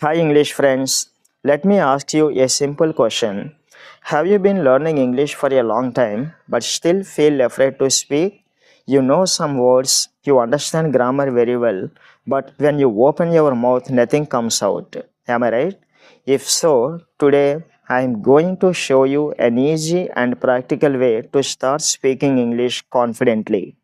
Hi, English friends. Let me ask you a simple question. Have you been learning English for a long time but still feel afraid to speak? You know some words, you understand grammar very well, but when you open your mouth, nothing comes out. Am I right? If so, today I am going to show you an easy and practical way to start speaking English confidently.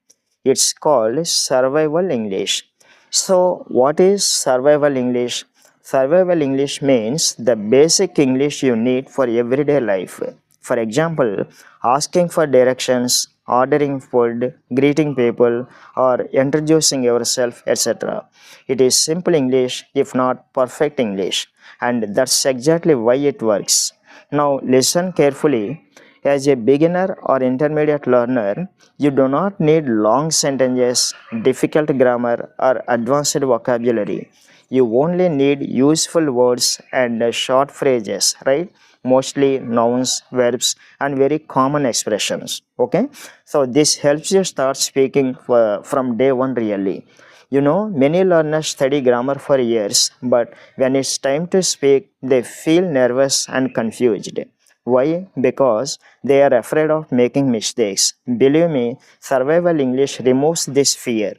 It's called survival English. So, what is survival English? Survival English means the basic English you need for everyday life. For example, asking for directions, ordering food, greeting people, or introducing yourself, etc. It is simple English, if not perfect English, and that's exactly why it works. Now, listen carefully. As a beginner or intermediate learner, you do not need long sentences, difficult grammar, or advanced vocabulary. You only need useful words and short phrases, right? Mostly nouns, verbs, and very common expressions. Okay, so this helps you start speaking from day one, really. Many learners study grammar for years, but when it's time to speak, they feel nervous and confused. Why? Because they are afraid of making mistakes. Believe me, survival English removes this fear.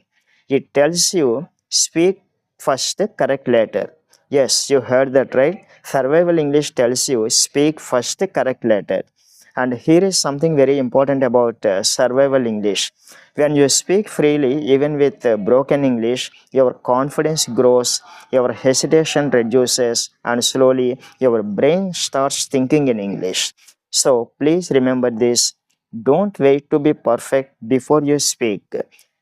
It tells you speak first, correct later. Yes, you heard that right. Survival English tells you speak first, correct later. And here is something very important about survival English. When you speak freely, even with broken English, your confidence grows, your hesitation reduces, and slowly your brain starts thinking in English. So please remember this. Don't wait to be perfect before you speak.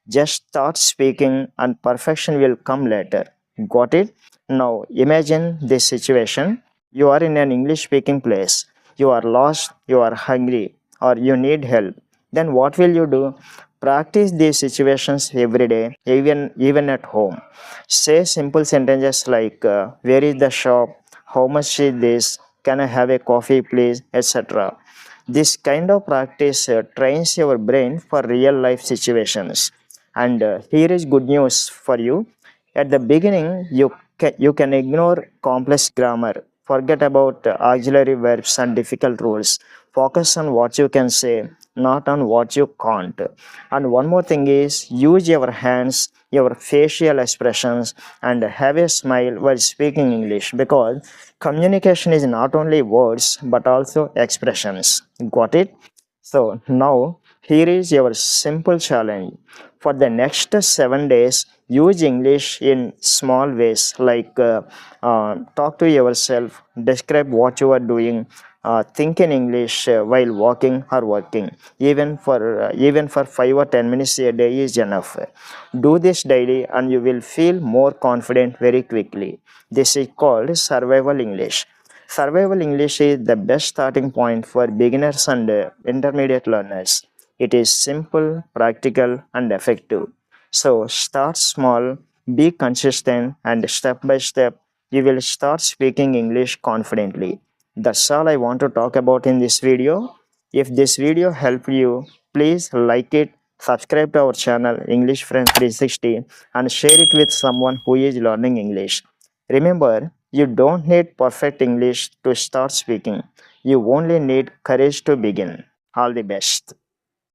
Just start speaking, and perfection will come later. Got it? Now imagine this situation. You are in an English speaking place. You are lost, you are hungry, or you need help. Then what will you do? Practice these situations every day, even at home. Say simple sentences like where is the shop? How much is this? Can I have a coffee please? Etc. This kind of practice trains your brain for real life situations. And here is good news for you. At the beginning, you can ignore complex grammar, forget about auxiliary verbs and difficult rules. Focus on what you can say, not on what you can't. And one more thing is use your hands, your facial expressions, and have a smile while speaking English because communication is not only words but also expressions. Got it? So now here is your simple challenge. For the next 7 days, use English in small ways like talk to yourself, describe what you are doing, think in English while walking or working. Even for 5 or 10 minutes a day is enough. Do this daily, and you will feel more confident very quickly. This is called survival English. Survival English is the best starting point for beginners and intermediate learners. It is simple, practical, and effective. So start small, be consistent, and step by step, you will start speaking English confidently. That's all I want to talk about in this video. If this video helped you, please like it, subscribe to our channel English Friends 360, and share it with someone who is learning English. Remember, you don't need perfect English to start speaking. You only need courage to begin. All the best.